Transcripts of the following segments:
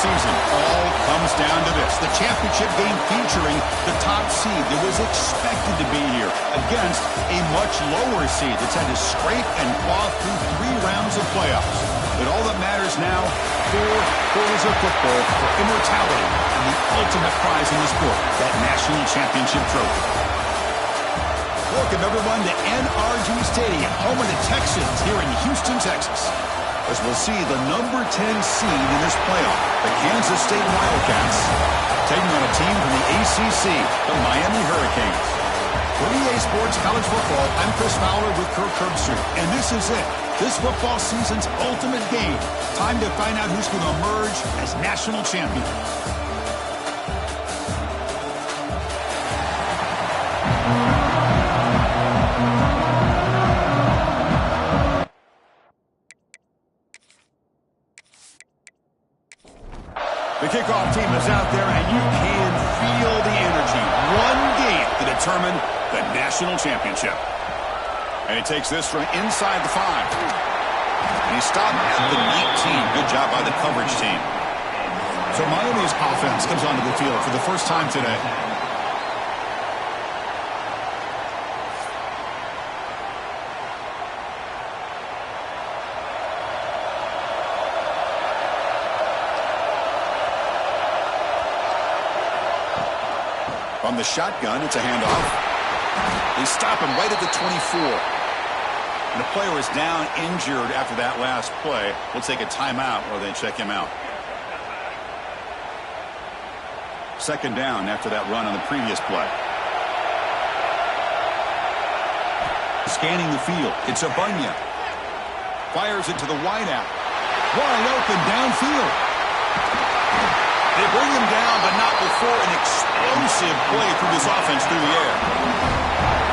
season all comes down to this. The championship game featuring the top seed that was expected to be here against a much lower seed that's had to scrape and claw through 3 rounds of playoffs. But all that matters now, 4 quarters of football for immortality and the ultimate prize in the sport, that national championship trophy. Welcome, everyone, to NRG Stadium, home of the Texans here in Houston, Texas. As we'll see the number 10 seed in this playoff, the Kansas State Wildcats, taking on a team from the ACC, the Miami Hurricanes. For EA Sports College Football, I'm Chris Fowler with Kirk Herbstreit, and this is it. This football season's ultimate game. Time to find out who's going to emerge as national champion. The kickoff team is out there, and you can feel the energy. One game to determine the national championship. And he takes this from inside the 5. And he stopped at the 19. Good job by the coverage team. So Miami's offense comes onto the field for the first time today. From the shotgun, it's a handoff. They stop him right at the 24. And the player is down injured after that last play. We'll take a timeout while they check him out. Second down after that run on the previous play. Scanning the field. It's Abunya. Fires it to the wideout. Wide open downfield. They bring him down, but not before an explosive play through this offense through the air.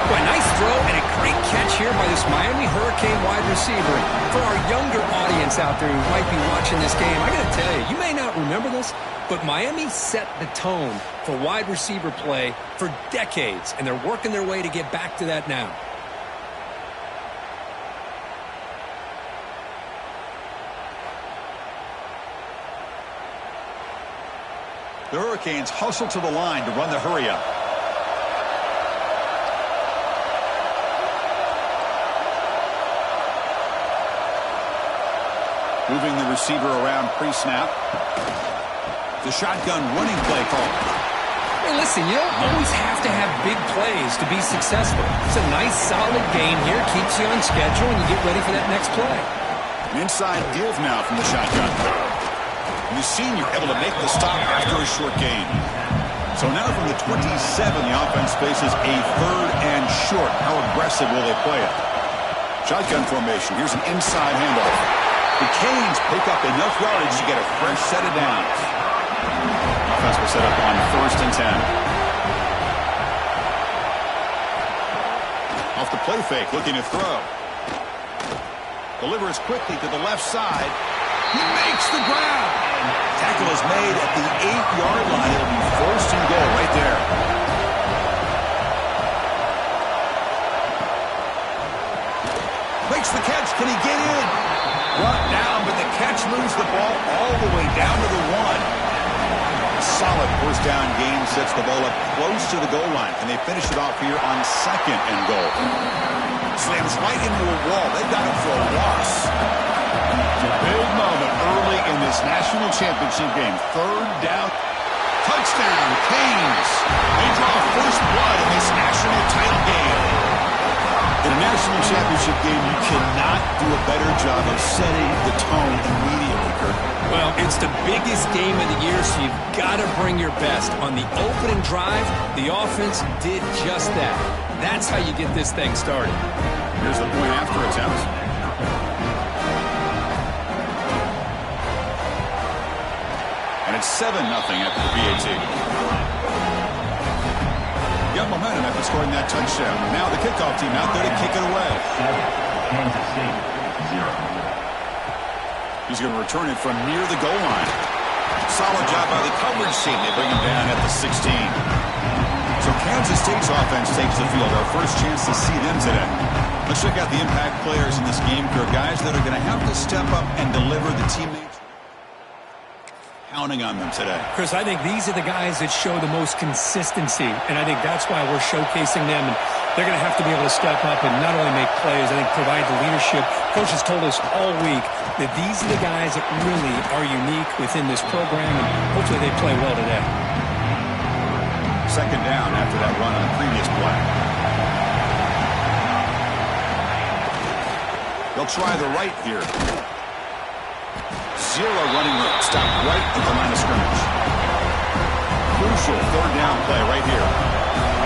Boy, nice throw and a great catch here by this Miami Hurricane wide receiver. For our younger audience out there who might be watching this game, I got to tell you, you may not remember this, but Miami set the tone for wide receiver play for decades, and they're working their way to get back to that now. The Hurricanes hustle to the line to run the hurry-up. Moving the receiver around pre-snap. The shotgun running play call. Hey, listen, you don't always have to have big plays to be successful. It's a nice, solid gain here. Keeps you on schedule, and you get ready for that next play. An inside give now from the shotgun. The senior able to make the stop after a short gain. So now from the 27, the offense faces a 3rd and short. How aggressive will they play it? Shotgun formation. Here's an inside handoff. The Canes pick up enough yardage to get a fresh set of downs. Offense will set up on 1st and 10. Off the play fake, looking to throw. Delivers quickly to the left side. He makes the grab. Tackle is made at the 8-yard line. It'll be 1st and goal right there. Makes the catch. Can he get in? Brought down, but the catch moves the ball all the way down to the 1. A solid 1st down gain sets the ball up close to the goal line. Can they finish it off here on 2nd and goal? Slams right into a wall. They got it for a loss. It's a big moment early in this national championship game. 3rd down. Touchdown, Canes. They draw first blood in this national title game. In a national championship game, you cannot do a better job of setting the tone immediately, Kurt. Well, it's the biggest game of the year, so you've got to bring your best. On the opening drive, the offense did just that. That's how you get this thing started. Here's the point after attempt. And it's 7-0 after the PAT. Got momentum after scoring that touchdown. Now the kickoff team out there to kick it away. Kansas State, 0. He's going to return it from near the goal line. Solid job by the coverage team. They bring him down at the 16. So Kansas State's offense takes the field. Our first chance to see them today. Let's check out the impact players in this game. There are guys that are going to have to step up and deliver the teammates. counting on them today. Chris, I think these are the guys that show the most consistency, and I think that's why we're showcasing them. And they're going to have to be able to step up and not only make plays, I think provide the leadership. Coach has told us all week that these are the guys that really are unique within this program, and hopefully they play well today. Second down after that run on the previous play. They'll try the right here. Zero running room. Stop right at the line of scrimmage. Crucial third down play right here.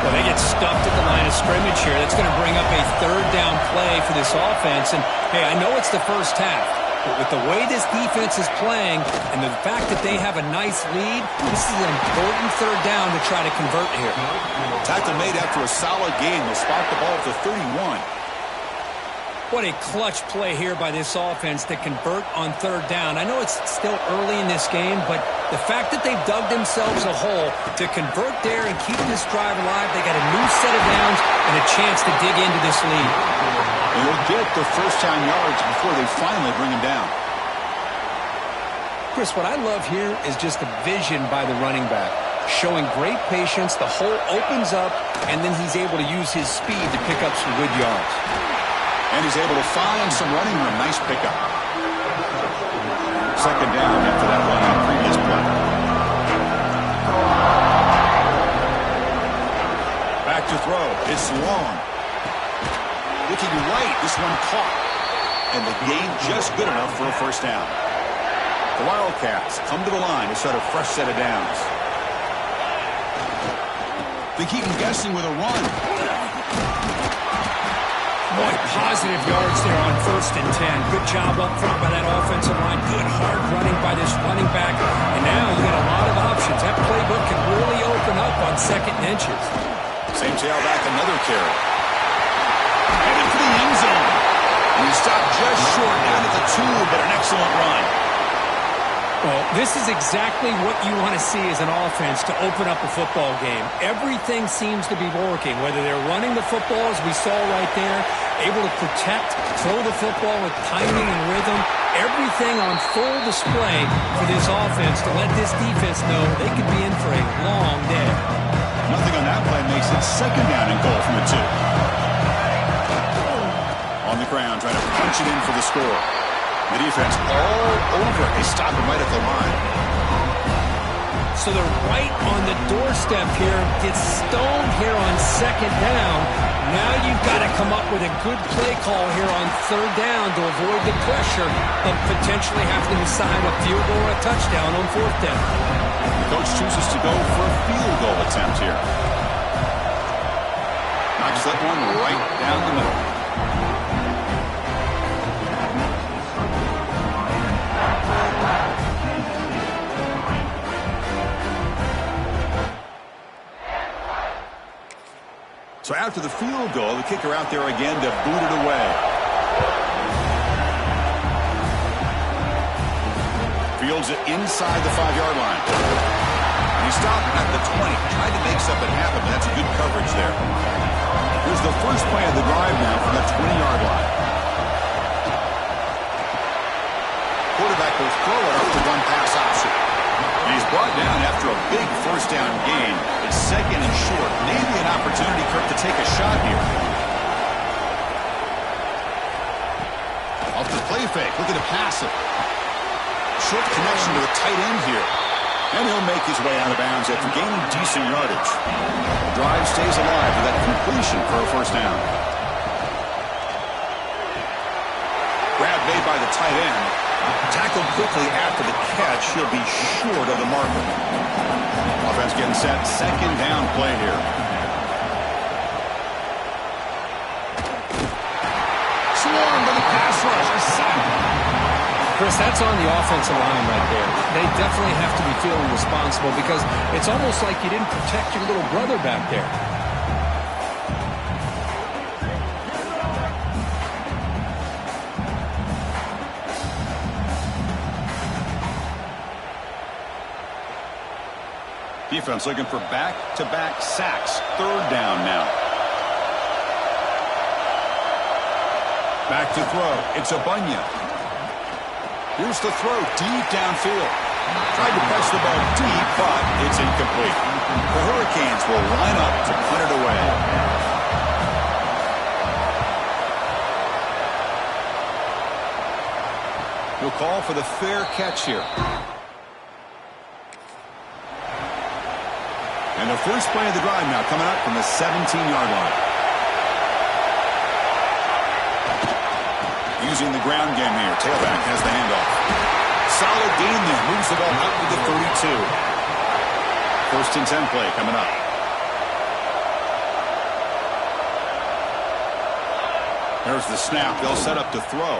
Well, they get stuffed at the line of scrimmage here. That's going to bring up a third down play for this offense. And, hey, I know it's the first half, but with the way this defense is playing and the fact that they have a nice lead, this is an important third down to try to convert here. Tackle made after a solid game. They'll spot the ball at the 31. What a clutch play here by this offense to convert on third down. I know it's still early in this game, but the fact that they've dug themselves a hole to convert there and keep this drive alive, they got a new set of downs and a chance to dig into this lead. They'll get the first down yards before they finally bring him down. Chris, what I love here is just the vision by the running back. Showing great patience, the hole opens up, and then he's able to use his speed to pick up some good yards. And he's able to find some running room. Nice pickup. Second down after that run on the previous play. Back to throw. It's long. Looking right. This one caught. And the gain just good enough for a first down. The Wildcats come to the line to start a fresh set of downs. They keep him guessing with a run. Boy, positive yards there on 1st and 10. Good job up front by that offensive line. Good hard running by this running back. And now you got a lot of options. That playbook can really open up on 2nd and inches. Same tailback, another carry. Headed for the end zone. And he stopped just short down at the 2, but an excellent run. Well, this is exactly what you want to see as an offense to open up a football game. Everything seems to be working, whether they're running the football, as we saw right there, able to protect, throw the football with timing and rhythm, everything on full display for this offense to let this defense know they could be in for a long day. Nothing on that play makes it second down and goal from the 2. On the ground, trying to punch it in for the score. The defense all over it. They stop him right at the line. So they're right on the doorstep here. Gets stoned here on 2nd down. Now you've got to come up with a good play call here on 3rd down to avoid the pressure of potentially having to decide a field goal or a touchdown on 4th down. The coach chooses to go for a field goal attempt here. Knocks that one right down the middle. So after the field goal, the kicker out there again to boot it away. Fields it inside the 5-yard line. And he stopped at the 20. Tried to make something happen, but that's a good coverage there. Here's the first play of the drive now from the 20-yard line. Quarterback will throw it up the one-pass option. And he's brought down after a big first down gain. It's 2nd and short. Maybe an opportunity, Kirk, to take a shot here. Off the play fake. Looking to pass it. Short connection to the tight end here. And he'll make his way out of bounds after gaining decent yardage. The drive stays alive with that completion for a first down. Grab made by the tight end. Tackled quickly after the catch. He'll be short of the marker. Offense getting set. 2nd down play here. Swarmed by the pass rush. A sack. Chris, that's on the offensive line right there. They definitely have to be feeling responsible because it's almost like you didn't protect your little brother back there. Defense looking for back-to-back sacks. 3rd down now. Back to throw. It's a Bunya. Here's the throw deep downfield. Tried to press the ball deep, but it's incomplete. The Hurricanes will line up to punt it away. He'll call for the fair catch here. And the first play of the drive now coming up from the 17-yard line. Using the ground game here. Tailback has the handoff. Solid gain there. Moves the ball up to the 32. First and 10 play coming up. There's the snap. They'll set up to throw.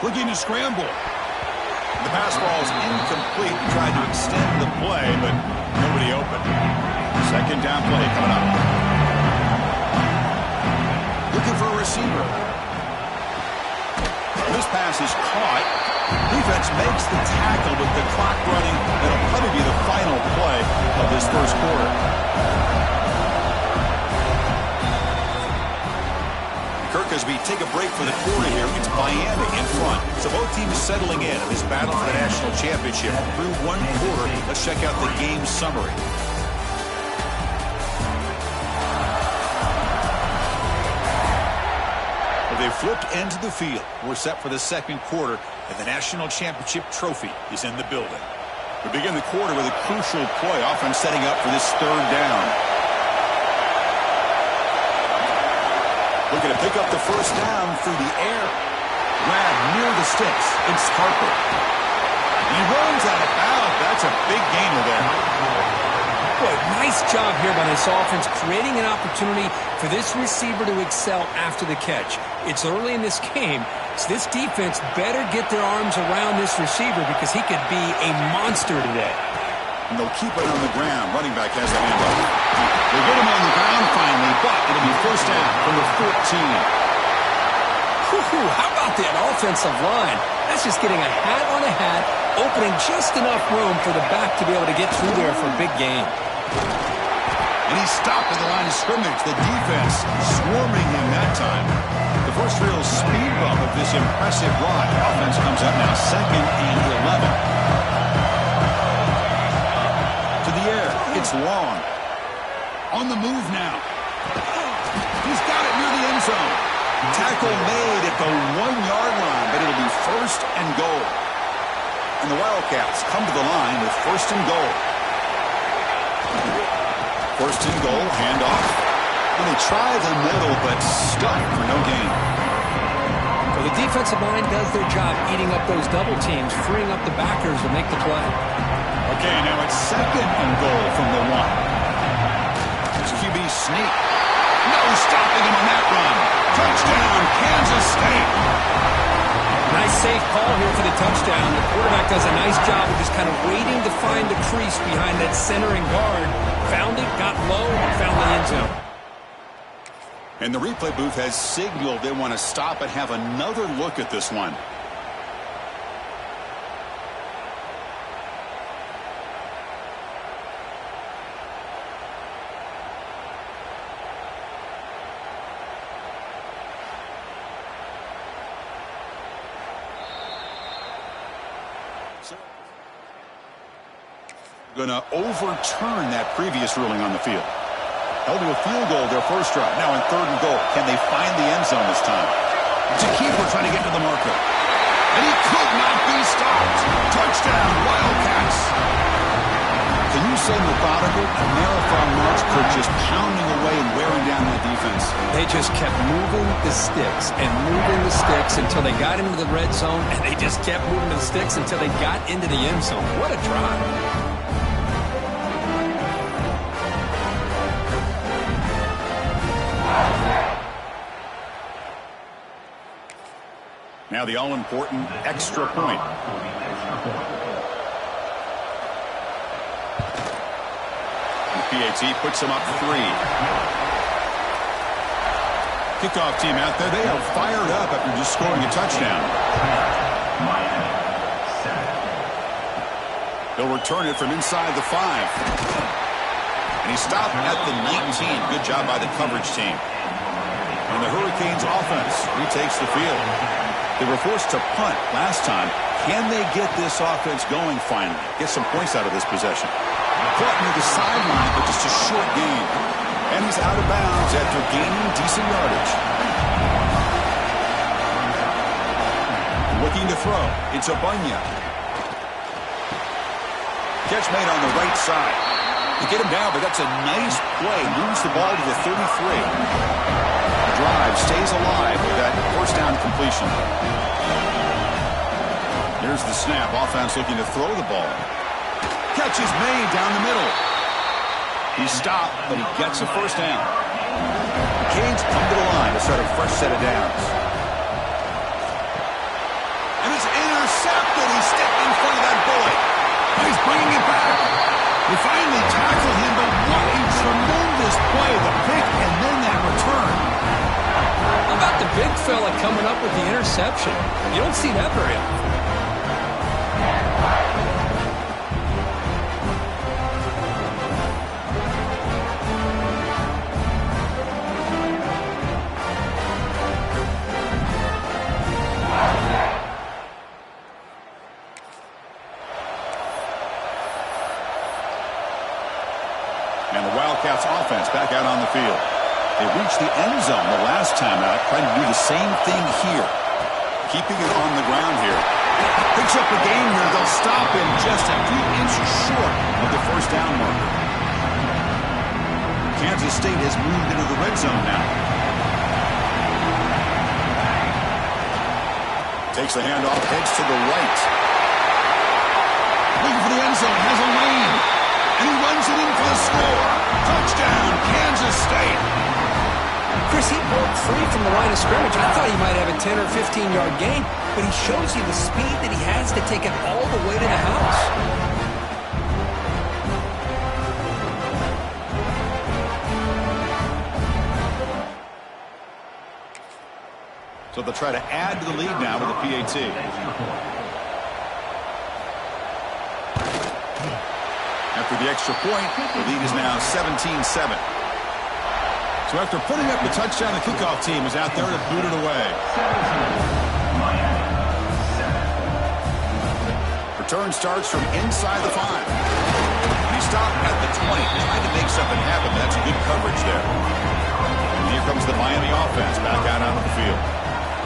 Looking to scramble. The pass ball is incomplete. He tried to extend the play, but nobody open. Second down play coming up. Looking for a receiver. This pass is caught. Defense makes the tackle with the clock running. It'll probably be the final play of this first quarter. Kirk, as we take a break for the quarter here, it's Miami in front. So both teams settling in this battle for the national championship. Through one quarter, let's check out the game summary. They flipped into the field. We're set for the second quarter, and the national championship trophy is in the building. We begin the quarter with a crucial play, often setting up for this third down. Looking to pick up the first down through the air. Grab near the sticks. It's Harper. He runs out of bounds. That's a big gainer there. Boy, nice job here by this offense, creating an opportunity for this receiver to excel after the catch. It's early in this game, so this defense better get their arms around this receiver because he could be a monster today. And they'll keep it on the ground. Running back has the handoff. They get him on the ground finally, but it'll be first down from the 14. How about that offensive line? That's just getting a hat on a hat, opening just enough room for the back to be able to get through there for a big gain. And he stopped at the line of scrimmage. The defense swarming him that time. The first real speed bump of this impressive ride. Offense comes up now, second and 11. To the air. It's long. On the move now. He's got it near the end zone. Tackle made at the 1-yard line, but it'll be first and goal. And the Wildcats come to the line with first and goal. First and goal, handoff. And they try the middle, but stuck for no gain. Well, the defensive line does their job eating up those double teams, freeing up the backers to make the play. Okay, now it's second and goal from the 1. It's QB sneak. No stopping him on that run. Touchdown, Kansas State. Nice safe call here for the touchdown. The quarterback does a nice job of just kind of waiting to find the crease behind that centering guard. Found it, got low, and found the end zone. And the replay booth has signaled they want to stop and have another look at this one. Going to overturn that previous ruling on the field. Held to a field goal their first drive. Now in third and goal. Can they find the end zone this time? It's a keeper trying to get to the marker. And he could not be stopped. Touchdown, Wildcats. Can you say methodical? A marathon march, Kirk, just pounding away and wearing down that defense. They just kept moving the sticks and moving the sticks until they got into the red zone, and they just kept moving the sticks until they got into the end zone. What a drive. Now the all-important extra point. The PAT puts them up 3. Kickoff team out there. They are fired up after just scoring a touchdown. They'll return it from inside the 5. And he stopped at the 19. Good job by the coverage team. And the Hurricanes offense retakes the field. They were forced to punt last time. Can they get this offense going finally? Get some points out of this possession. Caught near the sideline, but just a short gain. And he's out of bounds after gaining decent yardage. Looking to throw. It's Abunya. Catch made on the right side. They get him down, but that's a nice play. Moves the ball to the 33. The drive stays alive with that first down completion. Here's the snap. Offense looking to throw the ball. Catch is made down the middle. He stopped, but he gets a first down. The Canes come to the line to start a fresh set of downs. And it's intercepted. He stepped in front of that bullet. And he's bringing it back. They finally tackled him, but what a tremendous play. The pick and then that return. How about the big fella coming up with the interception? You don't see that very often. And the Wildcats offense back out on the field. They reached the end zone the last time out, trying to do the same thing here. Keeping it on the ground here. Picks up the game here. They'll stop him just a few inches short of the first down marker. Kansas State has moved into the red zone now. Takes the handoff, heads to the right. Looking for the end zone, has a lane. And he runs it in for the score. Touchdown, Kansas State. Chris, he broke free from the line of scrimmage. I thought he might have a 10 or 15-yard gain, but he shows you the speed that he has to take it all the way to the house. So they'll try to add to the lead now with a PAT. After the extra point, the lead is now 17-7. So after putting up the touchdown, the kickoff team is out there to boot it away. Return starts from inside the 5. And he stopped at the 20, trying to make something happen. That's a good coverage there. And here comes the Miami offense back out onto the field.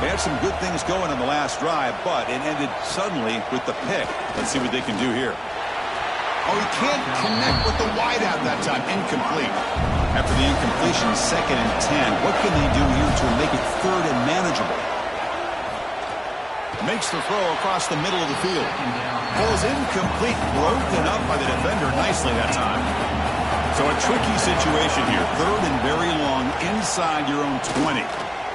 They had some good things going on the last drive, but it ended suddenly with the pick. Let's see what they can do here. Oh, he can't connect with the wideout that time. Incomplete. After the incompletion, 2nd and 10. What can they do here to make it 3rd and manageable? Makes the throw across the middle of the field. Falls incomplete, broken up by the defender nicely that time. So a tricky situation here. 3rd and very long inside your own 20.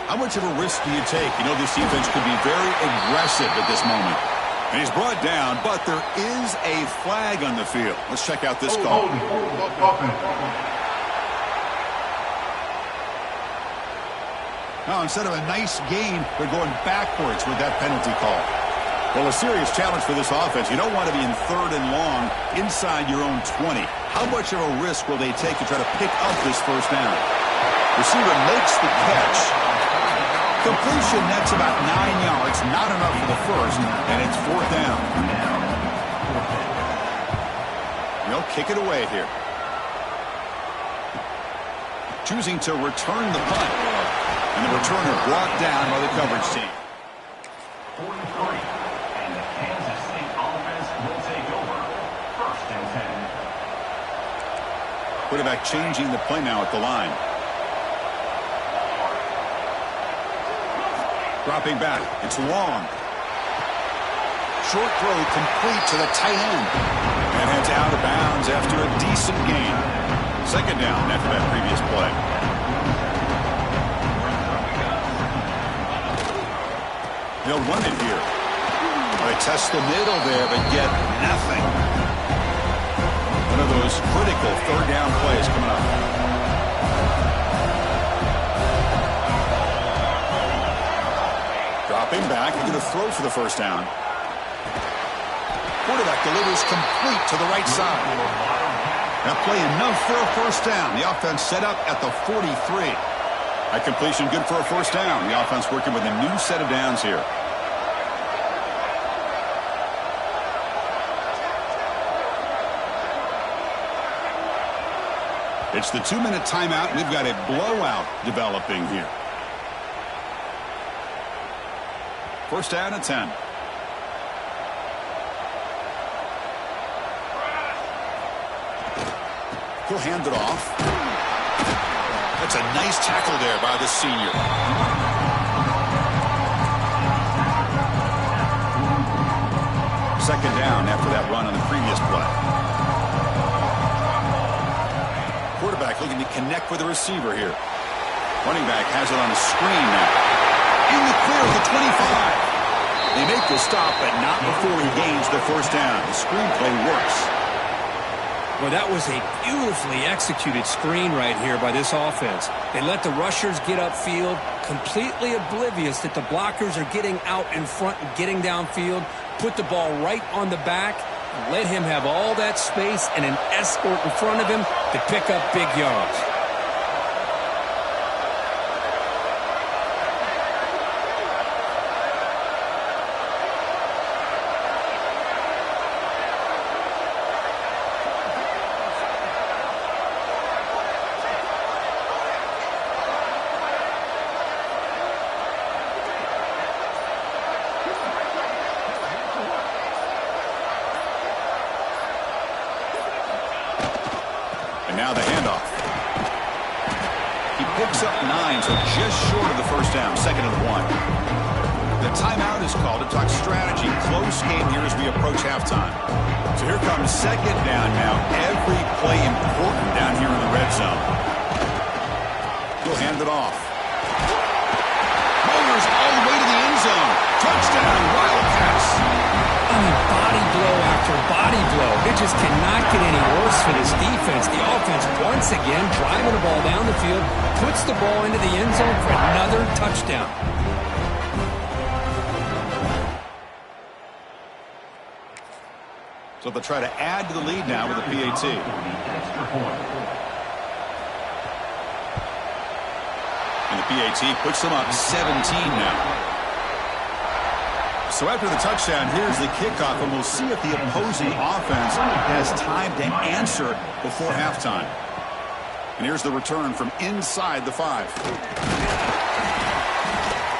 How much of a risk do you take? You know, this defense could be very aggressive at this moment. And he's brought down, but there is a flag on the field. Let's check out this call. Now, instead of a nice gain, they're going backwards with that penalty call. Well, a serious challenge for this offense. You don't want to be in 3rd and long inside your own 20. How much of a risk will they take to try to pick up this first down? Receiver makes the catch. Completion nets about 9 yards, not enough for the first, and it's 4th down. They'll kick it away here. Choosing to return the punt. And the returner brought down by the coverage team. 43, and the Kansas State offense will take over. 1st and 10. Quarterback changing the play now at the line. Dropping back. It's long. Short throw complete to the tight end. And heads out of bounds after a decent gain. 2nd down after that previous play. They'll run it here. They test the middle there, but get nothing. One of those critical 3rd down plays coming up. Dropping back, they're going to throw for the first down. Quarterback delivers complete to the right side. That play enough for a first down. The offense set up at the 43. That completion good for a first down. The offense working with a new set of downs here. It's the 2-minute timeout. We've got a blowout developing here. First down and 10. He'll hand it off. That's a nice tackle there by the senior. Second down after that run on the previous play. Quarterback looking to connect with the receiver here. Running back has it on the screen now. In the clear at the 25. They make the stop, but not before he gains the first down. The screenplay works. Well, that was a beautifully executed screen right here by this offense. They let the rushers get upfield, completely oblivious that the blockers are getting out in front and getting downfield, put the ball right on the back, and let him have all that space and an escort in front of him to pick up big yards. Now the handoff. He picks up 9, so just short of the first down, second and 1. The timeout is called to talk strategy. Close game here as we approach halftime. So here comes second down now. Every play important down here in the red zone. He'll hand it off. Motors all the way to the end zone. Touchdown, Wildcats. I mean, body blow after body blow. It just cannot get any worse for this defense. The offense, once again, driving the ball down the field, puts the ball into the end zone for another touchdown. So they'll try to add to the lead now with a PAT. And the PAT puts them up 17 now. So after the touchdown, here's the kickoff, and we'll see if the opposing offense has time to answer before halftime. And here's the return from inside the 5.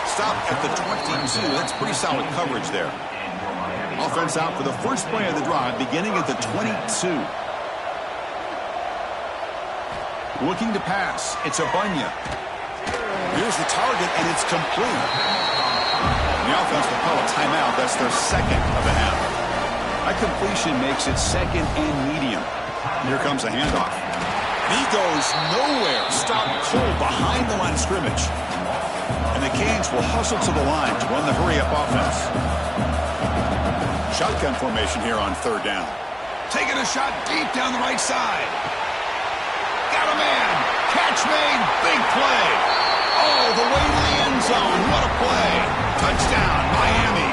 Stop at the 22. That's pretty solid coverage there. Offense out for the first play of the drive, beginning at the 22. Looking to pass. It's Abunya. Here's the target, and it's complete. The offense will call a timeout. That's their second of the half. That completion makes it second and medium. Here comes a handoff. He goes nowhere. Stop cold behind the line of scrimmage. And the Canes will hustle to the line to run the hurry-up offense. Shotgun formation here on third down. Taking a shot deep down the right side. Got a man. Catch made. Big play. Oh, the way to the end zone. What a play. Touchdown, Miami.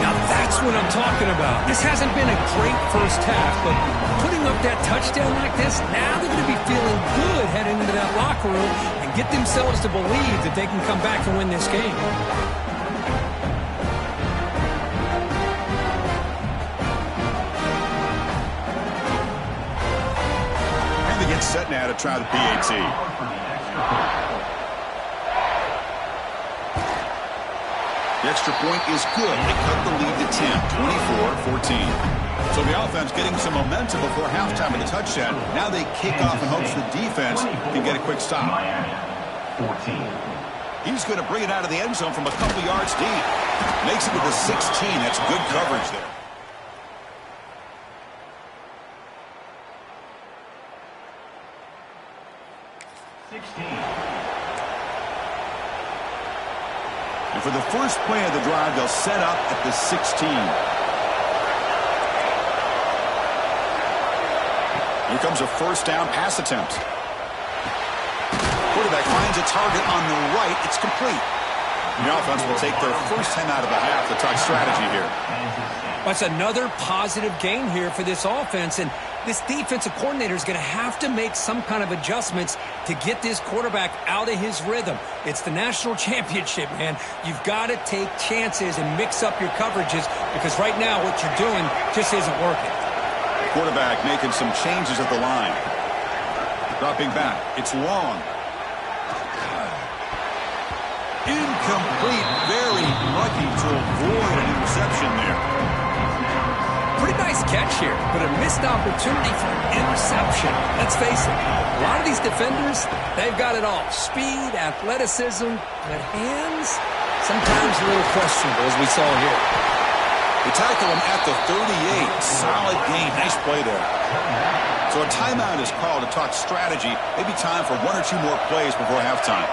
Now that's what I'm talking about. This hasn't been a great first half, but putting up that touchdown like this, now they're going to be feeling good heading into that locker room and get themselves to believe that they can come back and win this game. And they get set now to try the PAT. The extra point is good. They cut the lead to 10, 24-14. So the offense getting some momentum before halftime with a touchdown. Now they kick off in hopes the defense can get a quick stop. 14. He's going to bring it out of the end zone from a couple yards deep. Makes it to the 16. That's good coverage there. And for the first play of the drive, they'll set up at the 16. Here comes a first down pass attempt. Quarterback finds a target on the right. It's complete. The offense will take their first time out of the half to talk strategy here. That's another positive game here for this offense, and this defensive coordinator is going to have to make some kind of adjustments to get this quarterback out of his rhythm. It's the national championship, man. You've got to take chances and mix up your coverages because right now what you're doing just isn't working. Quarterback making some changes at the line. Dropping back. It's long. Incomplete. Very lucky to avoid an interception there. Pretty nice catch here, but a missed opportunity for an interception. Let's face it, a lot of these defenders, they've got it all. Speed, athleticism, but hands, sometimes a little questionable, as we saw here. They tackle him at the 38. Solid gain. Nice play there. So a timeout is called to talk strategy. Maybe time for one or two more plays before halftime.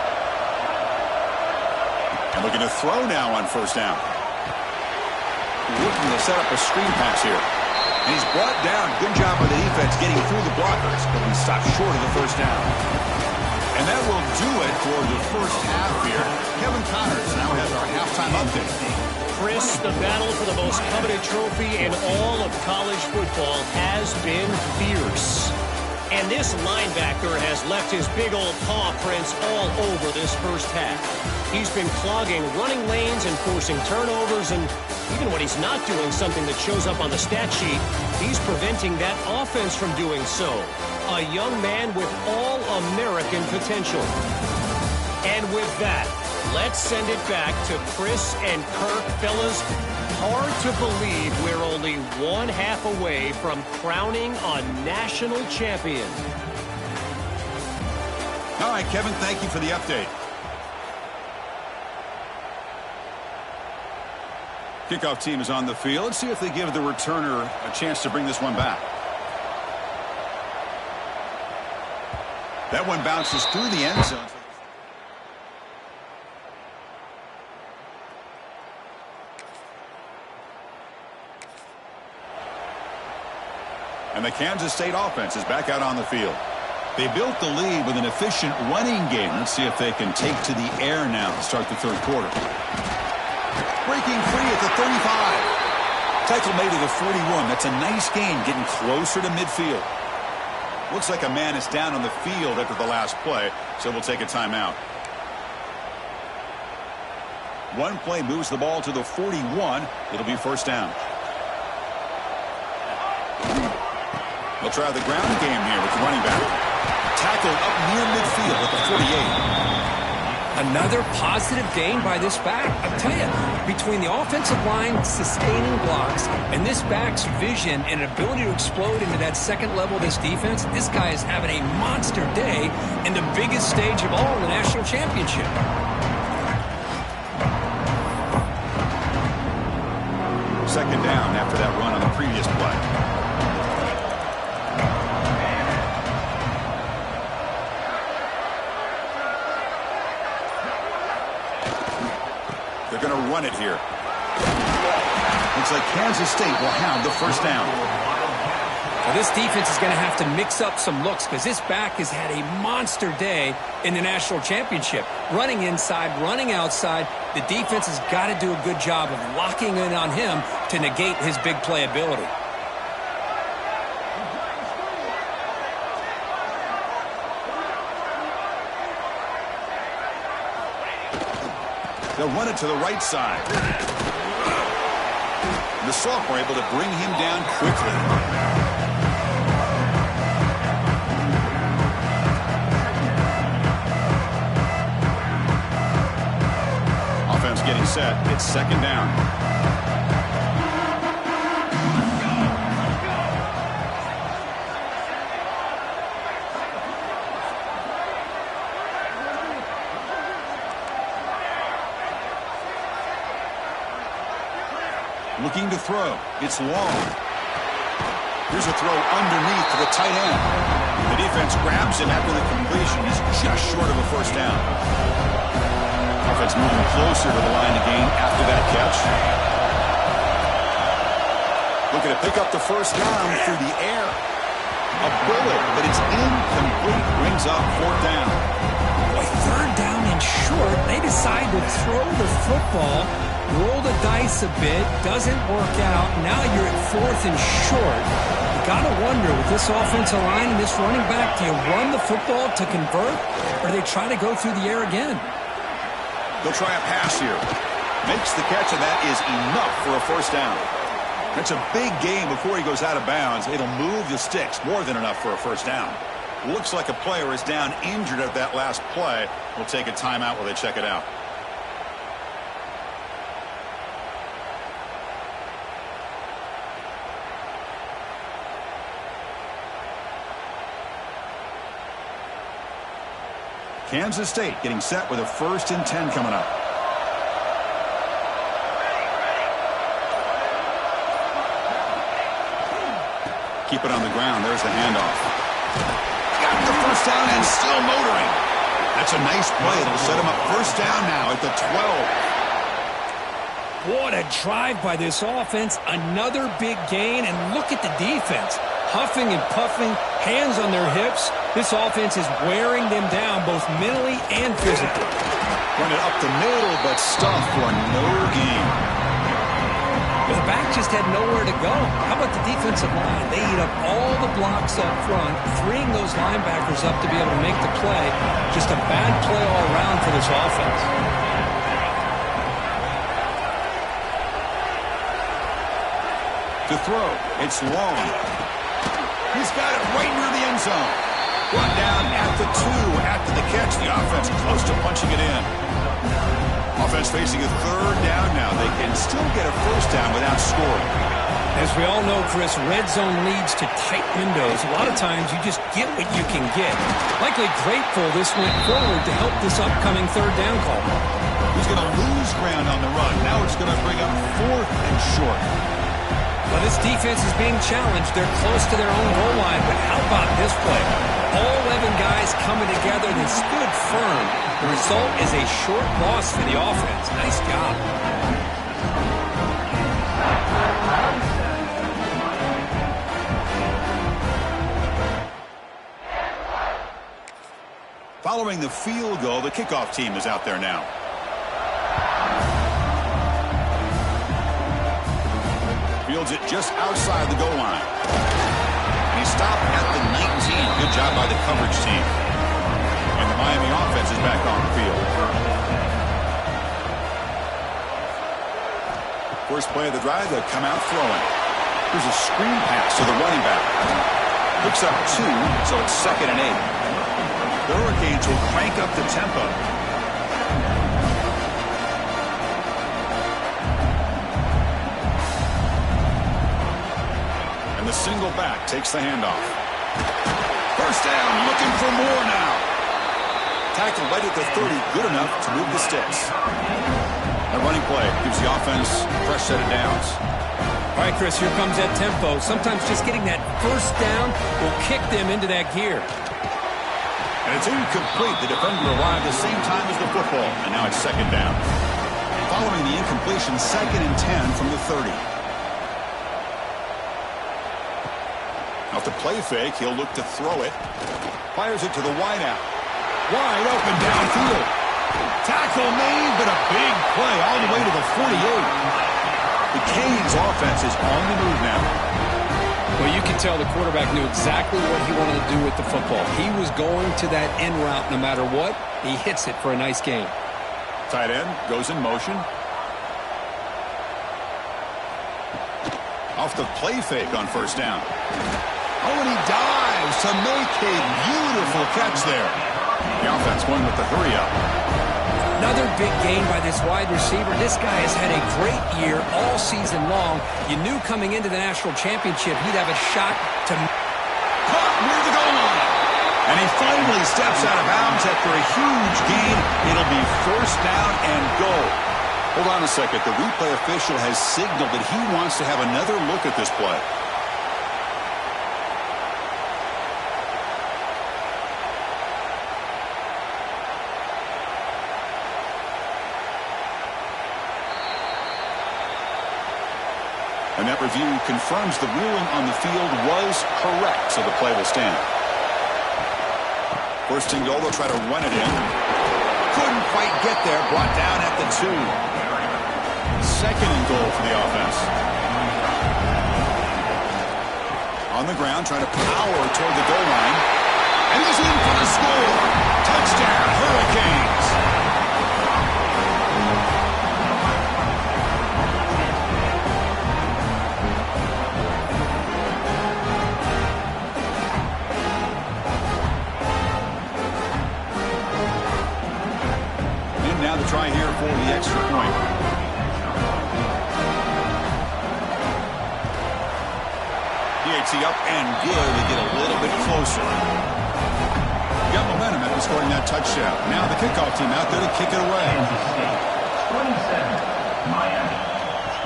And looking to throw now on first down. Looking to set up a screen pass here. And he's brought down. Good job by the defense getting through the blockers, but he stopped short of the first down. And that will do it for the first half here. Kevin Connors now has our halftime update. Chris, the battle for the most coveted trophy in all of college football has been fierce. And this linebacker has left his big old paw prints all over this first half. He's been clogging running lanes and forcing turnovers, and even when he's not doing something that shows up on the stat sheet, he's preventing that offense from doing so. A young man with all-American potential. And with that, let's send it back to Chris and Kirk. Fellas, hard to believe we're only one half away from crowning a national champion. All right, Kevin, thank you for the update. Kickoff team is on the field. Let's see if they give the returner a chance to bring this one back. That one bounces through the end zone. And the Kansas State offense is back out on the field. They built the lead with an efficient running game. Let's see if they can take to the air now to start the third quarter. Breaking free at the 35. Tackle made at the 41. That's a nice gain, getting closer to midfield. Looks like a man is down on the field after the last play, so we'll take a timeout. One play moves the ball to the 41. It'll be first down. They'll try the ground game here with the running back. Tackled up near midfield at the 48. Another positive gain by this back. I'll tell you, between the offensive line sustaining blocks and this back's vision and ability to explode into that second level of this defense, this guy is having a monster day in the biggest stage of all, the national championship. Second down after that run on the previous play. They're going to run it here. Looks like Kansas State will have the first down. Well, this defense is going to have to mix up some looks because this back has had a monster day in the national championship. Running inside, running outside. The defense has got to do a good job of locking in on him to negate his big play ability. They'll run it to the right side. The sophomore able to bring him down quickly. Offense getting set. It's second down. Looking to throw. It's long. Here's a throw underneath to the tight end. The defense grabs him after the completion. He's just short of a first down. Offense moving closer to the line of gain after that catch. Looking to pick up the first down through the air. A bullet, but it's incomplete. Brings up fourth down. Boy, third down and short. They decide to throw the football. Roll the dice a bit, doesn't work out. Now you're at fourth and short. You got to wonder, with this offensive line and this running back, do you run the football to convert, or do they try to go through the air again? They'll try a pass here. Makes the catch, and that is enough for a first down. That's a big gain before he goes out of bounds. It'll move the sticks, more than enough for a first down. Looks like a player is down injured at that last play. We'll take a timeout while they check it out. Kansas State getting set with a 1st and 10 coming up. Keep it on the ground. There's the handoff. Got the 1st down and still motoring. That's a nice play. It'll set him up 1st down now at the 12. What a drive by this offense. Another big gain, and look at the defense. Huffing and puffing, hands on their hips. This offense is wearing them down both mentally and physically. Run it up the middle, but stuffed for no gain. Well, the back just had nowhere to go. How about the defensive line? They eat up all the blocks up front, freeing those linebackers up to be able to make the play. Just a bad play all around for this offense. To throw, it's long. He's got it right near the end zone. Brought down at the 2 after the catch. The offense close to punching it in. Offense facing a 3rd down now. They can still get a 1st down without scoring. As we all know, Chris, red zone leads to tight windows. A lot of times you just get what you can get. Likely grateful this went forward to help this upcoming 3rd down call. He's going to lose ground on the run. Now it's going to bring up 4th and short. Well, this defense is being challenged. They're close to their own goal line, but how about this play? All 11 guys coming together. They stood firm. The result is a short loss for the offense. Nice job. Following the field goal, the kickoff team is out there now. Fields it just outside the goal line. And he stopped at the 19. Good job by the coverage team. And the Miami offense is back on the field. First play of the drive, they'll come out throwing. Here's a screen pass to the running back. Picks up 2, so it's 2nd and 8. The Hurricanes will crank up the tempo. The single back takes the handoff. 1st down, looking for more now. Tackle right at the 30, good enough to move the sticks. A running play gives the offense a fresh set of downs. All right, Chris, here comes that tempo. Sometimes just getting that 1st down will kick them into that gear. And it's incomplete. The defender arrived the same time as the football, and now it's 2nd down. Following the incompletion, 2nd and 10 from the 30. Off the play fake, he'll look to throw it. Fires it to the wideout. Wide open downfield. Tackle made, but a big play all the way to the 48. The Canes offense is on the move now. Well, you can tell the quarterback knew exactly what he wanted to do with the football. He was going to that end route no matter what. He hits it for a nice gain. Tight end goes in motion. Off the play fake on 1st down. Oh, and he dives to make a beautiful catch there. The offense going with the hurry up. Another big gain by this wide receiver. This guy has had a great year all season long. You knew coming into the national championship he'd have a shot to... Caught near the goal line. And he finally steps out of bounds after a huge gain. It'll be 1st down and goal. Hold on a second. The replay official has signaled that he wants to have another look at this play. And that review confirms the ruling on the field was correct, so the play will stand. 1st and goal, they'll try to run it in. Couldn't quite get there, brought down at the 2. 2nd and goal for the offense. On the ground, trying to power toward the goal line. And he's in for the score. Touchdown, Hurricanes. the extra point. DHC up and good. They get a little bit closer. Got momentum after scoring that touchdown. Now the kickoff team out there to kick it away. 27, Miami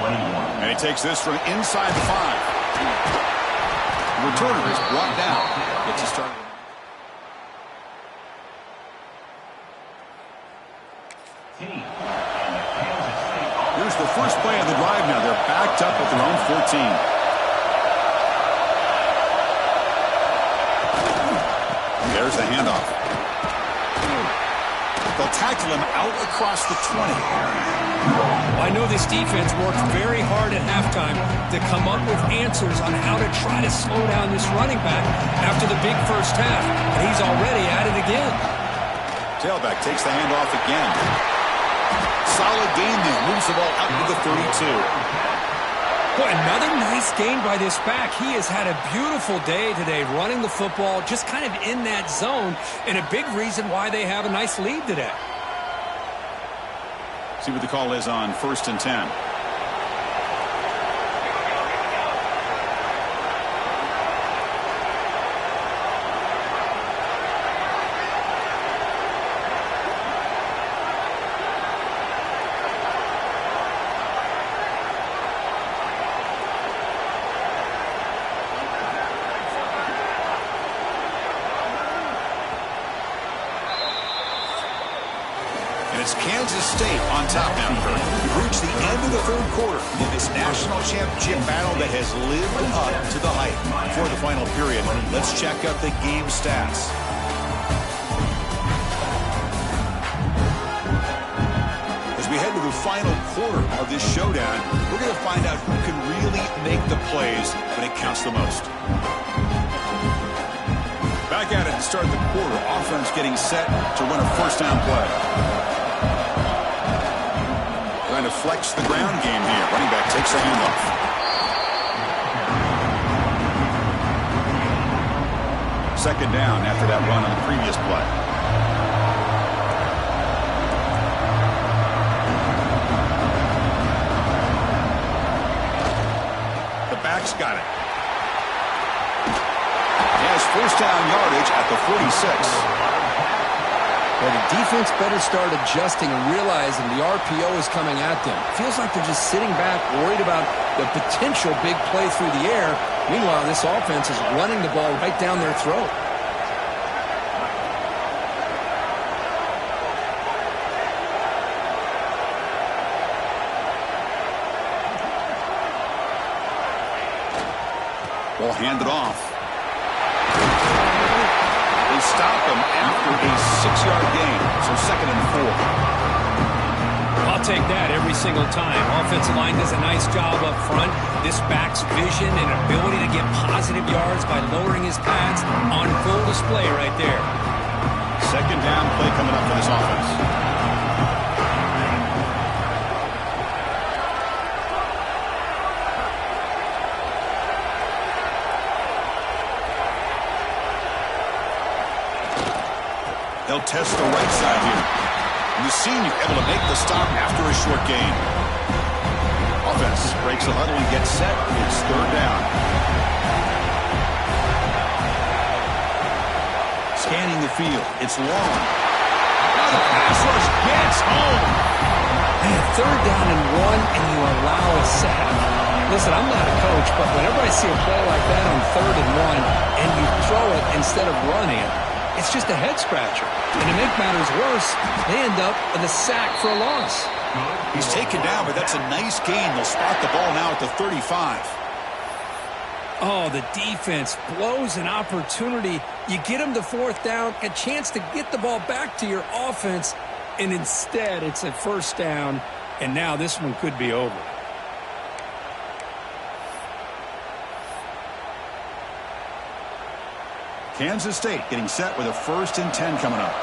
21. And he takes this from inside the 5. The returner is brought down. Gets a start. Here's the first play of the drive now. They're backed up at their own 14. There's the handoff. They'll tackle him out across the 20. I know this defense worked very hard at halftime to come up with answers on how to try to slow down this running back after the big first half. And he's already at it again. Tailback takes the handoff again. Solid gain there. Moves the ball out to the 32. Boy, another nice gain by this back. He has had a beautiful day today running the football, just kind of in that zone, and a big reason why they have a nice lead today. See what the call is on 1st and 10. It's Kansas State on top now. We've reached the end of the third quarter in this national championship battle that has lived up to the hype. For the final period, let's check out the game stats. As we head to the final quarter of this showdown, we're going to find out who can really make the plays when it counts the most. Back at it to start the quarter. Offense getting set to run a first down play. Trying to flex the ground game here. Running back takes the handoff. Second down after that run on the previous play. The back's got it. He has first down yardage at the 46. Well, the defense better start adjusting and realizing the RPO is coming at them. Feels like they're just sitting back, worried about the potential big play through the air. Meanwhile, this offense is running the ball right down their throat. Ball handed off. Stop him after a 6-yard gain. So 2nd and 4. I'll take that every single time. Offensive line does a nice job up front. This back's vision and ability to get positive yards by lowering his pads on full display right there. Second down play coming up for this offense. They'll test the right side here. And the senior able to make the stop after a short gain. Offense breaks the huddle and gets set. It's third down. Scanning the field. It's long. Now the pass rush gets home. Man, third down and 1, and you allow a sack. Listen, I'm not a coach, but whenever I see a play like that on 3rd and 1, and you throw it instead of running it, it's just a head-scratcher. And to make matters worse, they end up with a sack for a loss. He's taken down, but that's a nice gain. They'll spot the ball now at the 35. Oh, the defense blows an opportunity. You get them to 4th down, a chance to get the ball back to your offense, and instead it's a first down, and now this one could be over. Kansas State getting set with a 1st and 10 coming up.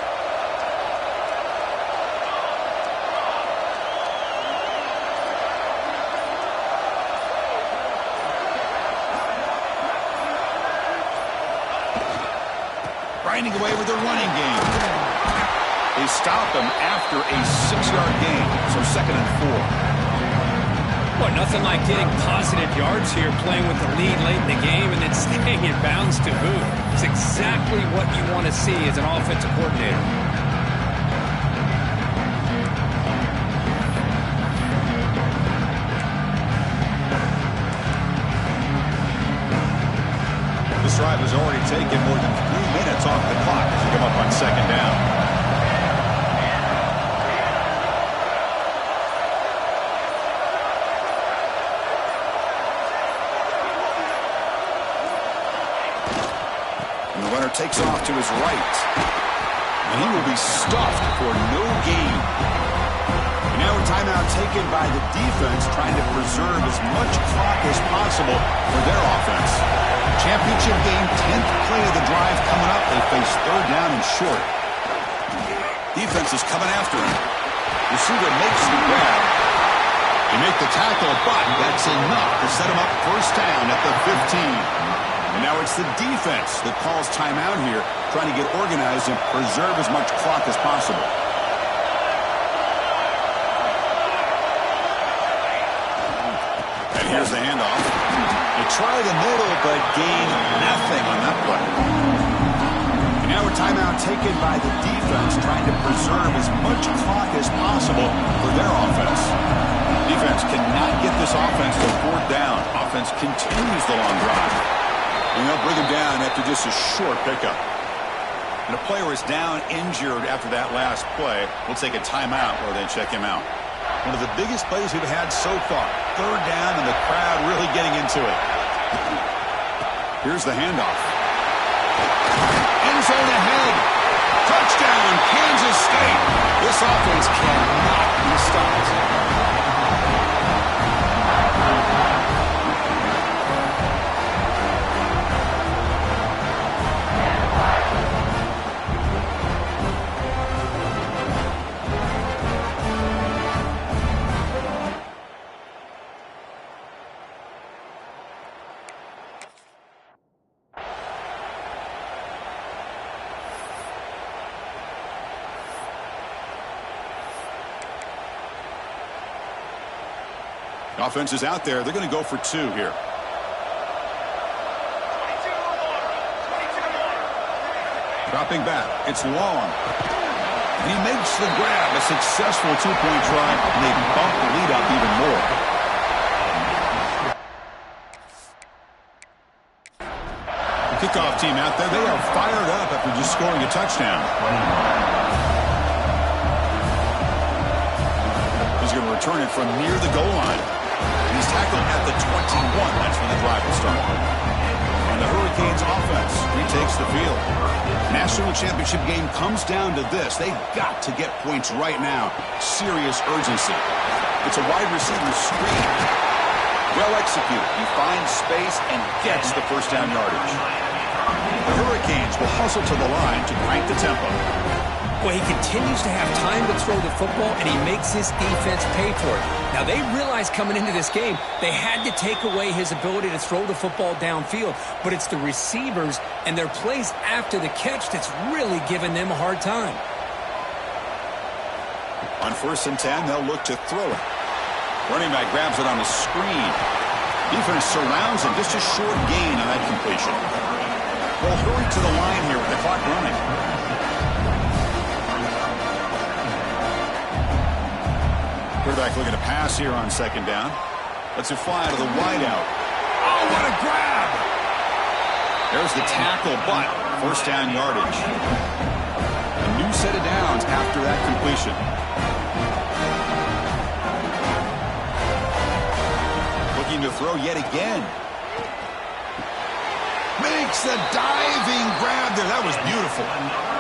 Grinding away with the running game. They stop him after a 6-yard gain, so 2nd and 4. Well, nothing like getting positive yards here, playing with the lead late in the game and then staying in bounds to boot. It's exactly what you want to see as an offensive coordinator. This drive has already taken more than 3 minutes off the clock as you come up on 2nd down. Takes off to his right. And he will be stuffed for no gain. And now a timeout taken by the defense, trying to preserve as much clock as possible for their offense. Championship game, 10th play of the drive coming up. They face 3rd down and short. Defense is coming after him. Receiver makes the grab. They make the tackle, but that's enough to set him up 1st down at the 15. And now it's the defense that calls timeout here, trying to get organized and preserve as much clock as possible. And here's the handoff. They try the middle, but gain nothing on that play. And now a timeout taken by the defense, trying to preserve as much clock as possible for their offense. Defense cannot get this offense to 4th down. Offense continues the long drive. And they'll bring him down after just a short pickup. And a player is down injured after that last play. We'll take a timeout while they check him out. One of the biggest plays we've had so far. 3rd down and the crowd really getting into it. Here's the handoff. End zone ahead. Touchdown, Kansas State. This offense cannot be stopped. Offense is out there. They're going to go for 2 here. Dropping back. It's long. And he makes the grab. A successful 2-point try, and they bump the lead up even more. The kickoff team out there, they are fired up after just scoring a touchdown. He's going to return it from near the goal line. He's tackled at the 21. That's when the drive will start. And the Hurricanes offense retakes the field. National championship game comes down to this. They've got to get points right now. Serious urgency. It's a wide receiver screen. Well executed. He finds space and gets the 1st down yardage. The Hurricanes will hustle to the line to crank the tempo. Well, he continues to have time to throw the football, and he makes his defense pay for it. Now, they realized coming into this game, they had to take away his ability to throw the football downfield. But it's the receivers and their plays after the catch that's really giving them a hard time. On 1st and 10, they'll look to throw it. Running back grabs it on the screen. Defense surrounds him. Just a short gain on that completion. Well, hurry to the line here with the clock running. Quarterback looking to pass here on 2nd down. Lets it fly to the wideout. Oh, what a grab! There's the tackle, but 1st down yardage. A new set of downs after that completion. Looking to throw yet again. Makes the diving grab there. That was beautiful.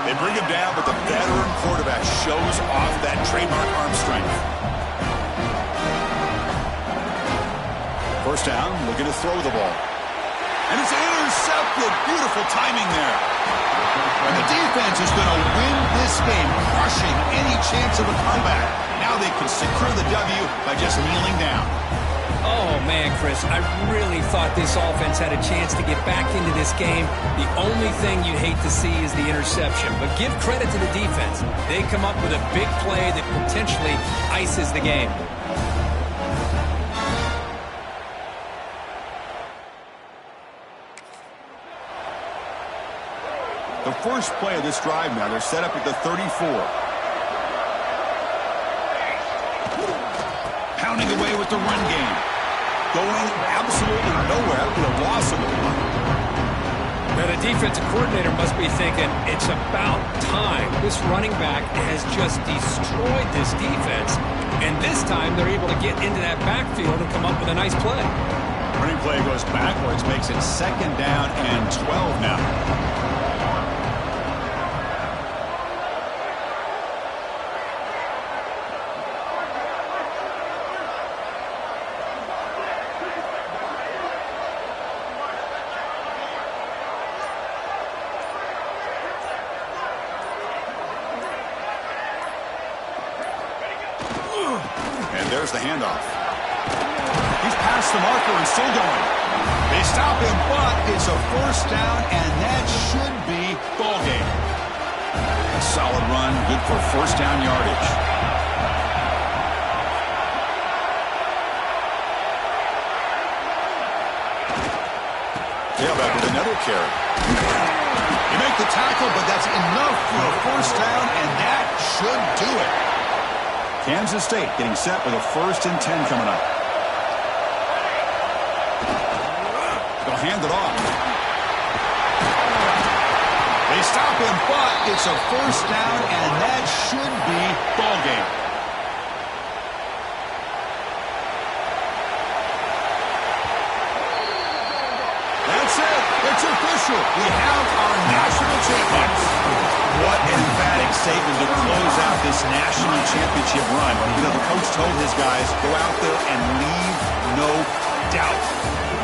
They bring him down, but the veteran quarterback shows off that trademark arm strength. 1st down, looking to throw the ball. And it's intercepted. Beautiful timing there. And the defense is going to win this game, crushing any chance of a comeback. Now they can secure the W by just kneeling down. Oh, man, Chris, I really thought this offense had a chance to get back into this game. The only thing you'd hate to see is the interception. But give credit to the defense. They come up with a big play that potentially ices the game. The first play of this drive now, they're set up at the 34. Pounding away with the run game. Going absolutely nowhere. That would be a loss of the one. Now, the defensive coordinator must be thinking, it's about time. This running back has just destroyed this defense. And this time, they're able to get into that backfield and come up with a nice play. Running play goes backwards, makes it 2nd down and 12 now. And there's the handoff. He's past the marker and still going. They stop him, but it's a 1st down, and that should be ball game. A solid run, good for 1st down yardage. Tailback with another carry. You make the tackle, but that's enough for a 1st down, and that should do it. Kansas State getting set with a 1st and 10 coming up. They'll hand it off. They stop him, but it's a 1st down, and that should be ball game. That's it. It's official. We have our national champions. What an emphatic statement to close out this national championship run. You know, the coach told his guys, go out there and leave no doubt.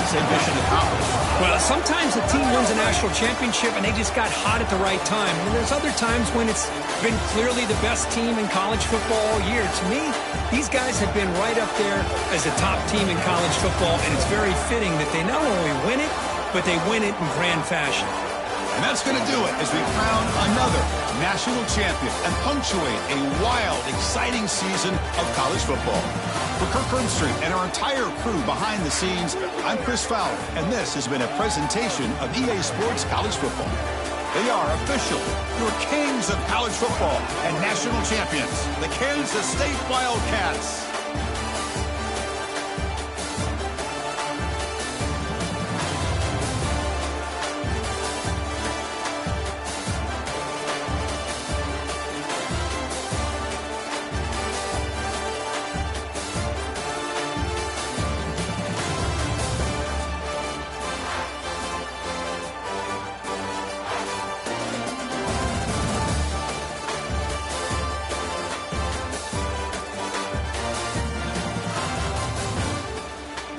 Say mission accomplished. Well, sometimes a team wins a national championship and they just got hot at the right time. And there's other times when it's been clearly the best team in college football all year. To me, these guys have been right up there as a top team in college football, and it's very fitting that they not only win it, but they win it in grand fashion. And that's going to do it as we crown another national champion and punctuate a wild, exciting season of college football. For Kirk Herbstreit and our entire crew behind the scenes, I'm Chris Fowler, and this has been a presentation of EA Sports College Football. They are official, your kings of college football and national champions, the Kansas State Wildcats.